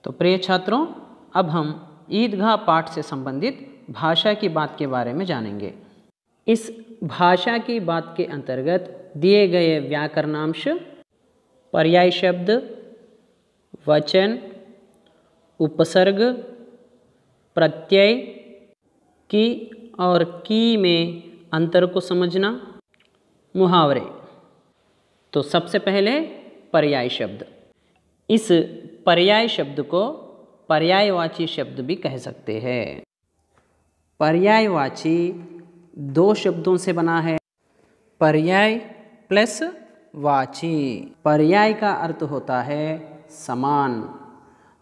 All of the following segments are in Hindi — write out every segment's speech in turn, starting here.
तो प्रिय छात्रों, अब हम ईदगाह पाठ से संबंधित भाषा की बात के बारे में जानेंगे। इस भाषा की बात के अंतर्गत दिए गए व्याकरणांश, पर्याय शब्द, वचन, उपसर्ग, प्रत्यय, की और की में अंतर को समझना, मुहावरे। तो सबसे पहले पर्याय शब्द। इस पर्याय शब्द को पर्यायवाची शब्द भी कह सकते हैं। पर्यायवाची दो शब्दों से बना है, पर्याय प्लस वाची। पर्याय का अर्थ होता है समान,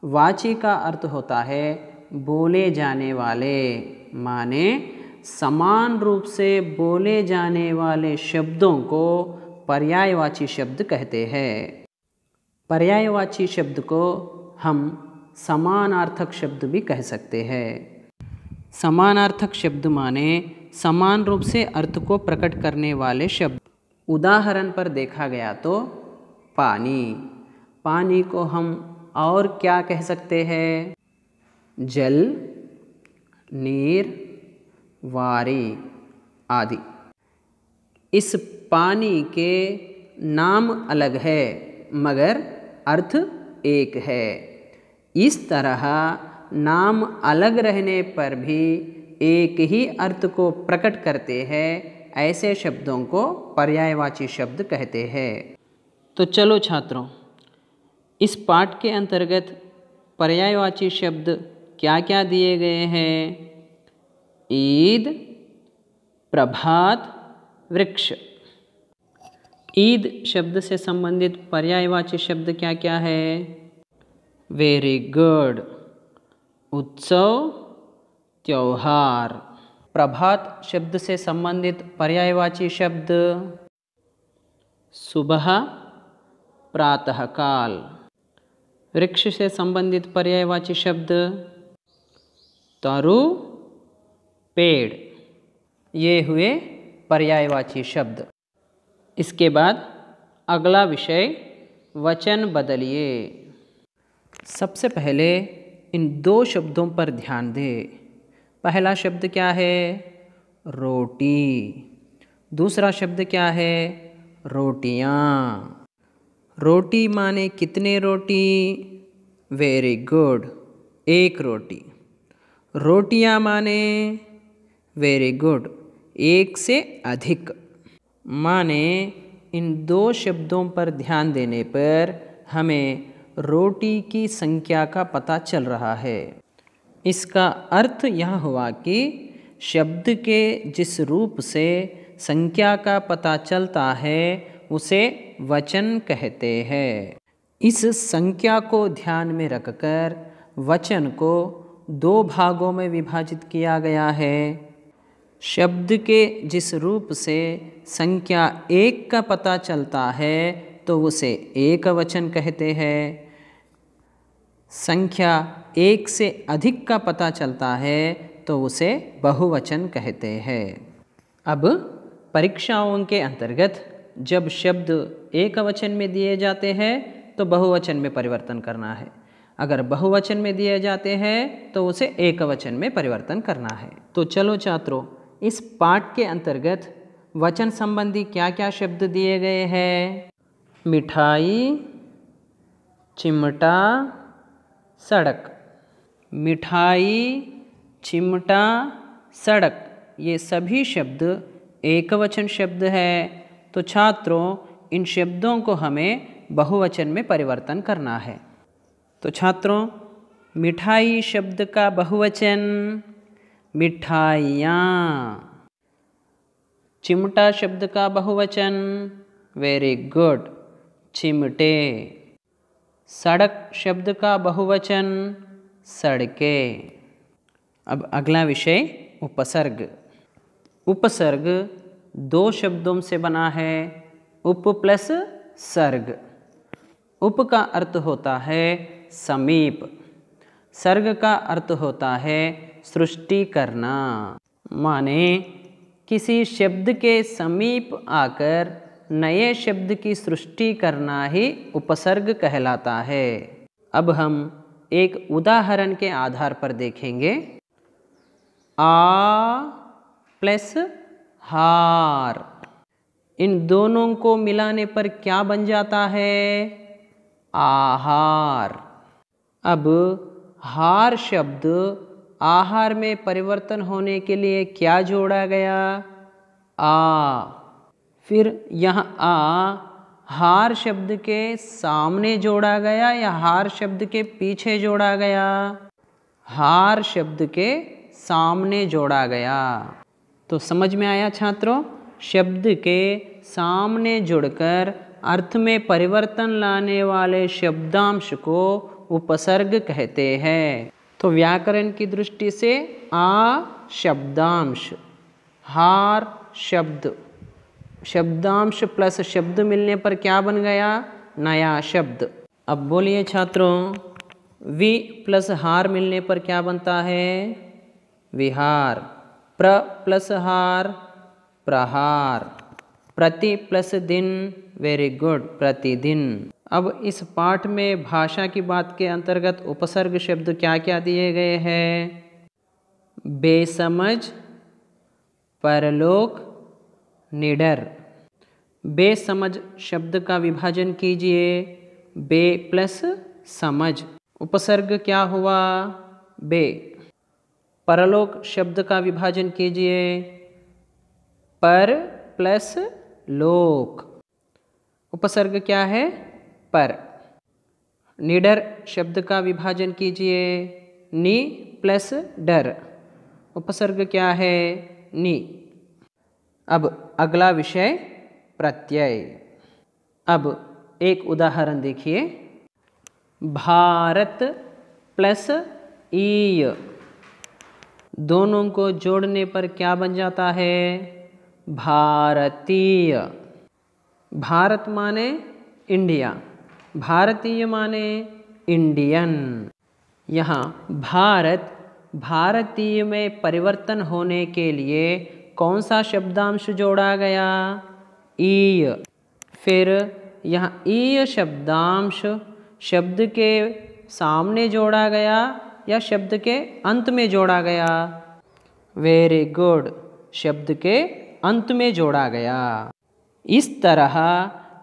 वाची का अर्थ होता है बोले जाने वाले, माने समान रूप से बोले जाने वाले शब्दों को पर्यायवाची शब्द कहते हैं। पर्यायवाची शब्द को हम समानार्थक शब्द भी कह सकते हैं। समानार्थक शब्द माने समान रूप से अर्थ को प्रकट करने वाले शब्द। उदाहरण पर देखा गया तो पानी, पानी को हम और क्या कह सकते हैं? जल, नीर, वारी आदि। इस पानी के नाम अलग है मगर अर्थ एक है। इस तरह नाम अलग रहने पर भी एक ही अर्थ को प्रकट करते हैं, ऐसे शब्दों को पर्यायवाची शब्द कहते हैं। तो चलो छात्रों, इस पाठ के अंतर्गत पर्यायवाची शब्द क्या क्या दिए गए हैं? ईद, प्रभात, वृक्ष। ईद शब्द से संबंधित पर्यायवाची शब्द क्या क्या है? वेरी गुड, उत्सव, त्योहार। प्रभात शब्द से संबंधित पर्यायवाची शब्द सुबह, प्रातःकाल। वृक्ष से संबंधित पर्यायवाची शब्द तरु, पेड़। ये हुए पर्यायवाची शब्द। इसके बाद अगला विषय वचन बदलिए। सबसे पहले इन दो शब्दों पर ध्यान दें। पहला शब्द क्या है? रोटी। दूसरा शब्द क्या है? रोटियाँ। रोटी माने कितने रोटी? वेरी गुड, एक रोटी। रोटियाँ माने वेरी गुड, एक से अधिक। माने इन दो शब्दों पर ध्यान देने पर हमें रोटी की संख्या का पता चल रहा है। इसका अर्थ यह हुआ कि शब्द के जिस रूप से संख्या का पता चलता है उसे वचन कहते हैं। इस संख्या को ध्यान में रखकर वचन को दो भागों में विभाजित किया गया है। शब्द के जिस रूप से संख्या एक का पता चलता है तो उसे एक वचन कहते हैं। संख्या एक से अधिक का पता चलता है तो उसे बहुवचन कहते हैं। अब परीक्षाओं के अंतर्गत जब शब्द एक वचन में दिए जाते हैं तो बहुवचन में परिवर्तन करना है। अगर बहुवचन में दिए जाते हैं तो उसे एक वचन में परिवर्तन करना है। तो चलो छात्रों, इस पाठ के अंतर्गत वचन संबंधी क्या क्या शब्द दिए गए हैं? मिठाई, चिमटा, सड़क। मिठाई, चिमटा, सड़क, ये सभी शब्द एकवचन शब्द है। तो छात्रों, इन शब्दों को हमें बहुवचन में परिवर्तन करना है। तो छात्रों, मिठाई शब्द का बहुवचन मिठाइयाँ। चिमटा शब्द का बहुवचन वेरी गुड, चिमटे। सड़क शब्द का बहुवचन सड़कें। अब अगला विषय उपसर्ग। उपसर्ग दो शब्दों से बना है, उप प्लस सर्ग। उप का अर्थ होता है समीप, सर्ग का अर्थ होता है सृष्टि करना। माने किसी शब्द के समीप आकर नए शब्द की सृष्टि करना ही उपसर्ग कहलाता है। अब हम एक उदाहरण के आधार पर देखेंगे। आ प्लस हार, इन दोनों को मिलाने पर क्या बन जाता है? आहार। अब हार शब्द आहार में परिवर्तन होने के लिए क्या जोड़ा गया? आ। फिर यहाँ आ हार शब्द के सामने जोड़ा गया या हार शब्द के पीछे जोड़ा गया? हार शब्द के सामने जोड़ा गया। तो समझ में आया छात्रों? शब्द के सामने जुड़कर अर्थ में परिवर्तन लाने वाले शब्दांश को उपसर्ग कहते हैं। तो व्याकरण की दृष्टि से आ शब्दांश, हार शब्द, शब्दांश प्लस शब्द मिलने पर क्या बन गया? नया शब्द। अब बोलिए छात्रों, वि प्लस हार मिलने पर क्या बनता है? विहार। प्र प्लस हार प्रहार। प्रति प्लस दिन, वेरी गुड, प्रतिदिन। अब इस पाठ में भाषा की बात के अंतर्गत उपसर्ग शब्द क्या क्या दिए गए हैं? बेसमझ, परलोक, निडर। बेसमझ शब्द का विभाजन कीजिए। बे प्लस समझ, उपसर्ग क्या हुआ? बे। परलोक शब्द का विभाजन कीजिए। पर प्लस लोक, उपसर्ग क्या है? पर। निडर शब्द का विभाजन कीजिए। नि प्लस डर, उपसर्ग क्या है? नि। अब अगला विषय प्रत्यय। अब एक उदाहरण देखिए। भारत प्लस ईय, दोनों को जोड़ने पर क्या बन जाता है? भारतीय। भारत माने इंडिया, भारतीय माने इंडियन। यहाँ भारत भारतीय में परिवर्तन होने के लिए कौन सा शब्दांश जोड़ा गया? ईय। फिर यहाँ ईय शब्दांश शब्द के सामने जोड़ा गया या शब्द के अंत में जोड़ा गया? वेरी गुड, शब्द के अंत में जोड़ा गया। इस तरह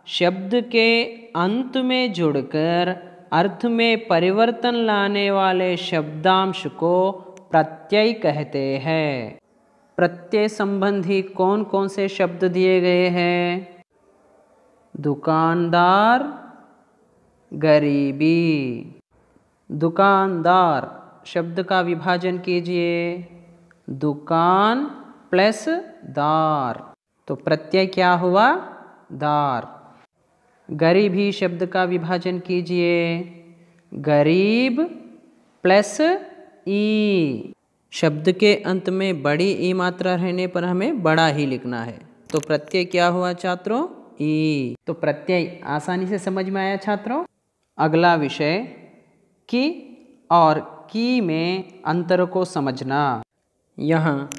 शब्द के अंत में जुड़कर अर्थ में परिवर्तन लाने वाले शब्दांश को प्रत्यय कहते हैं। प्रत्यय संबंधी कौन कौन से शब्द दिए गए हैं? दुकानदार, गरीबी। दुकानदार शब्द का विभाजन कीजिए। दुकान प्लस दार, तो प्रत्यय क्या हुआ? दार। गरीबी शब्द का विभाजन कीजिए। गरीब प्लस ई, शब्द के अंत में बड़ी ई मात्रा रहने पर हमें बड़ा ही लिखना है, तो प्रत्यय क्या हुआ छात्रों? ई। तो प्रत्यय आसानी से समझ में आया छात्रों। अगला विषय की और की में अंतर को समझना। यहाँ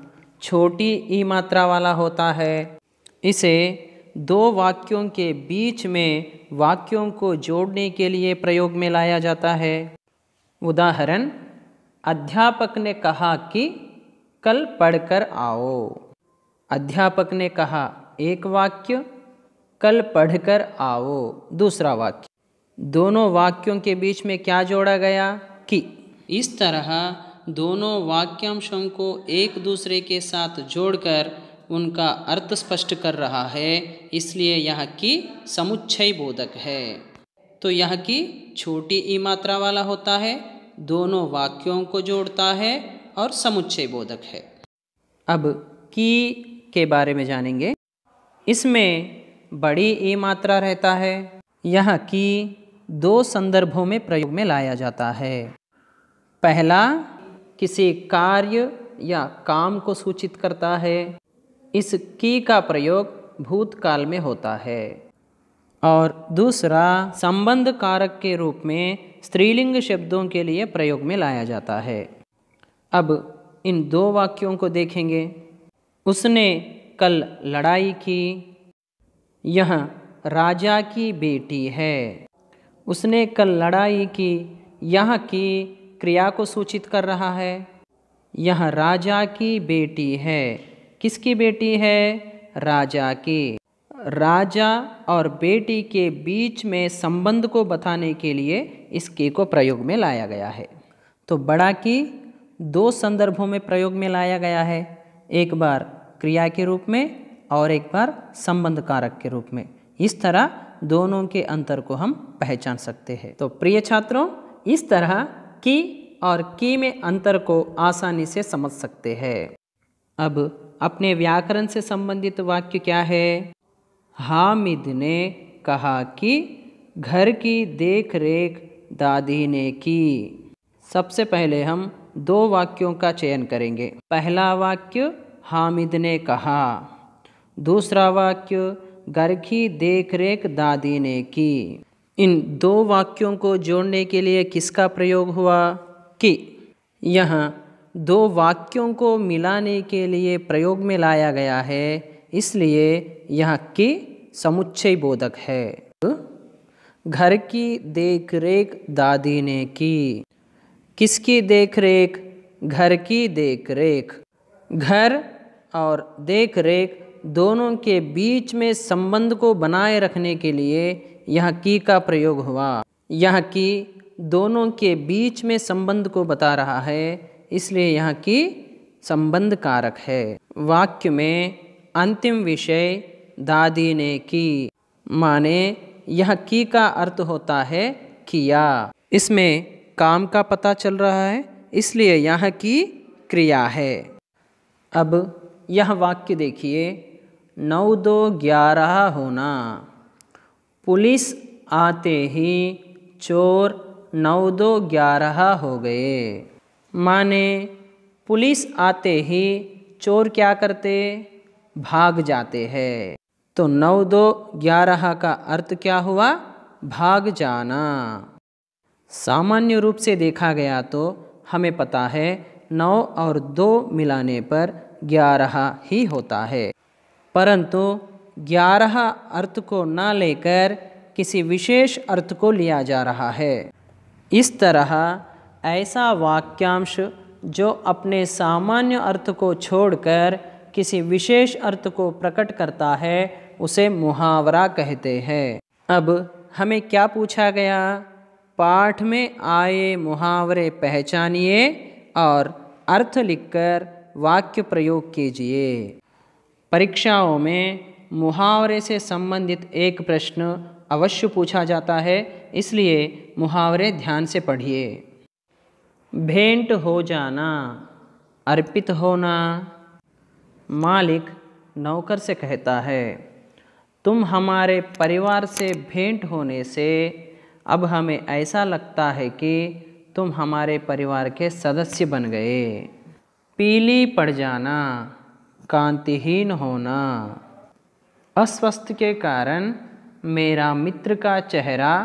छोटी ई मात्रा वाला होता है, इसे दो वाक्यों के बीच में वाक्यों को जोड़ने के लिए प्रयोग में लाया जाता है। उदाहरण, अध्यापक ने कहा कि कल पढ़कर आओ। अध्यापक ने कहा एक वाक्य, कल पढ़कर आओ दूसरा वाक्य। दोनों वाक्यों के बीच में क्या जोड़ा गया? कि। इस तरह दोनों वाक्यांशों को एक दूसरे के साथ जोड़कर उनका अर्थ स्पष्ट कर रहा है, इसलिए यह की समुच्चय बोधक है। तो यह की छोटी ई मात्रा वाला होता है, दोनों वाक्यों को जोड़ता है और समुच्चय बोधक है। अब की के बारे में जानेंगे। इसमें बड़ी ई मात्रा रहता है। यह की दो संदर्भों में प्रयोग में लाया जाता है। पहला, किसी कार्य या काम को सूचित करता है, इस की का प्रयोग भूतकाल में होता है। और दूसरा, संबंध कारक के रूप में स्त्रीलिंग शब्दों के लिए प्रयोग में लाया जाता है। अब इन दो वाक्यों को देखेंगे। उसने कल लड़ाई की, यह राजा की बेटी है। उसने कल लड़ाई की, यहाँ की क्रिया को सूचित कर रहा है। यह राजा की बेटी है। किसकी बेटी है? राजा की। राजा और बेटी के बीच में संबंध को बताने के लिए इस के को प्रयोग में लाया गया है। तो बड़ा की दो संदर्भों में प्रयोग में लाया गया है, एक बार क्रिया के रूप में और एक बार संबंध कारक के रूप में। इस तरह दोनों के अंतर को हम पहचान सकते हैं। तो प्रिय छात्रों, इस तरह की और की में अंतर को आसानी से समझ सकते हैं। अब अपने व्याकरण से संबंधित वाक्य क्या है? हामिद ने कहा कि घर की देख रेख दादी ने की। सबसे पहले हम दो वाक्यों का चयन करेंगे। पहला वाक्य हामिद ने कहा, दूसरा वाक्य घर की देख रेख दादी ने की। इन दो वाक्यों को जोड़ने के लिए किसका प्रयोग हुआ? कि। यहाँ दो वाक्यों को मिलाने के लिए प्रयोग में लाया गया है, इसलिए यहाँ की समुच्चय बोधक है। घर की देख रेख दादी ने की। किसकी देख रेख? घर की देख रेख। घर और देख रेख दोनों के बीच में संबंध को बनाए रखने के लिए यहाँ की का प्रयोग हुआ। यहाँ की दोनों के बीच में संबंध को बता रहा है, इसलिए यहाँ की संबंध कारक है। वाक्य में अंतिम विषय दादी ने की, माने यह की का अर्थ होता है किया। इसमें काम का पता चल रहा है, इसलिए यहाँ की क्रिया है। अब यह वाक्य देखिए, 9-2-11 होना। पुलिस आते ही चोर 9-2-11 हो गए। माने पुलिस आते ही चोर क्या करते? भाग जाते हैं। तो 9-2-11 का अर्थ क्या हुआ? भाग जाना। सामान्य रूप से देखा गया तो हमें पता है 9 और 2 मिलाने पर 11 ही होता है, परंतु 11 अर्थ को न लेकर किसी विशेष अर्थ को लिया जा रहा है। इस तरह ऐसा वाक्यांश जो अपने सामान्य अर्थ को छोड़कर किसी विशेष अर्थ को प्रकट करता है, उसे मुहावरा कहते हैं। अब हमें क्या पूछा गया? पाठ में आए मुहावरे पहचानिए और अर्थ लिखकर वाक्य प्रयोग कीजिए। परीक्षाओं में मुहावरे से संबंधित एक प्रश्न अवश्य पूछा जाता है, इसलिए मुहावरे ध्यान से पढ़िए। भेंट हो जाना, अर्पित होना। मालिक नौकर से कहता है, तुम हमारे परिवार से भेंट होने से अब हमें ऐसा लगता है कि तुम हमारे परिवार के सदस्य बन गए। पीली पड़ जाना, कांतिहीन होना। अस्वस्थ के कारण मेरा मित्र का चेहरा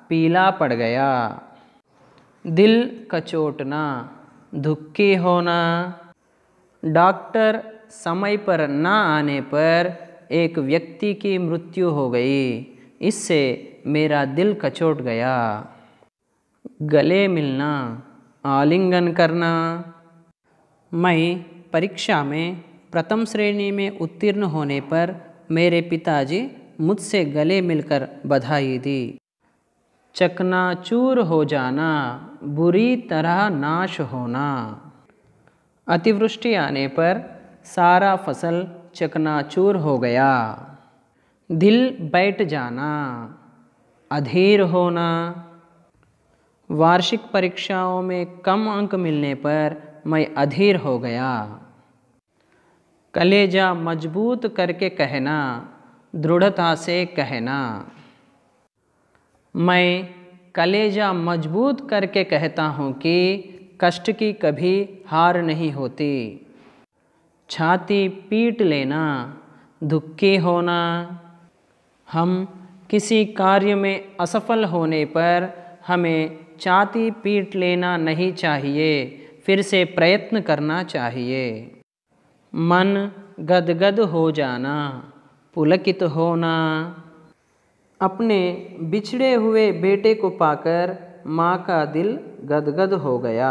पीला पड़ गया। दिल कचोटना, दुखी होना। डॉक्टर समय पर न आने पर एक व्यक्ति की मृत्यु हो गई, इससे मेरा दिल कचोट गया। गले मिलना, आलिंगन करना। मैं परीक्षा में प्रथम श्रेणी में उत्तीर्ण होने पर मेरे पिताजी मुझसे गले मिलकर बधाई दी। चकनाचूर हो जाना, बुरी तरह नाश होना। अतिवृष्टि आने पर सारा फसल चकनाचूर हो गया। दिल बैठ जाना, अधीर होना। वार्षिक परीक्षाओं में कम अंक मिलने पर मैं अधीर हो गया। कलेजा मजबूत करके कहना, दृढ़ता से कहना। मैं कलेजा मजबूत करके कहता हूँ कि कष्ट की कभी हार नहीं होती। छाती पीट लेना, दुखी होना। हम किसी कार्य में असफल होने पर हमें छाती पीट लेना नहीं चाहिए, फिर से प्रयत्न करना चाहिए। मन गदगद हो जाना, पुलकित होना। अपने बिछड़े हुए बेटे को पाकर माँ का दिल गदगद हो गया।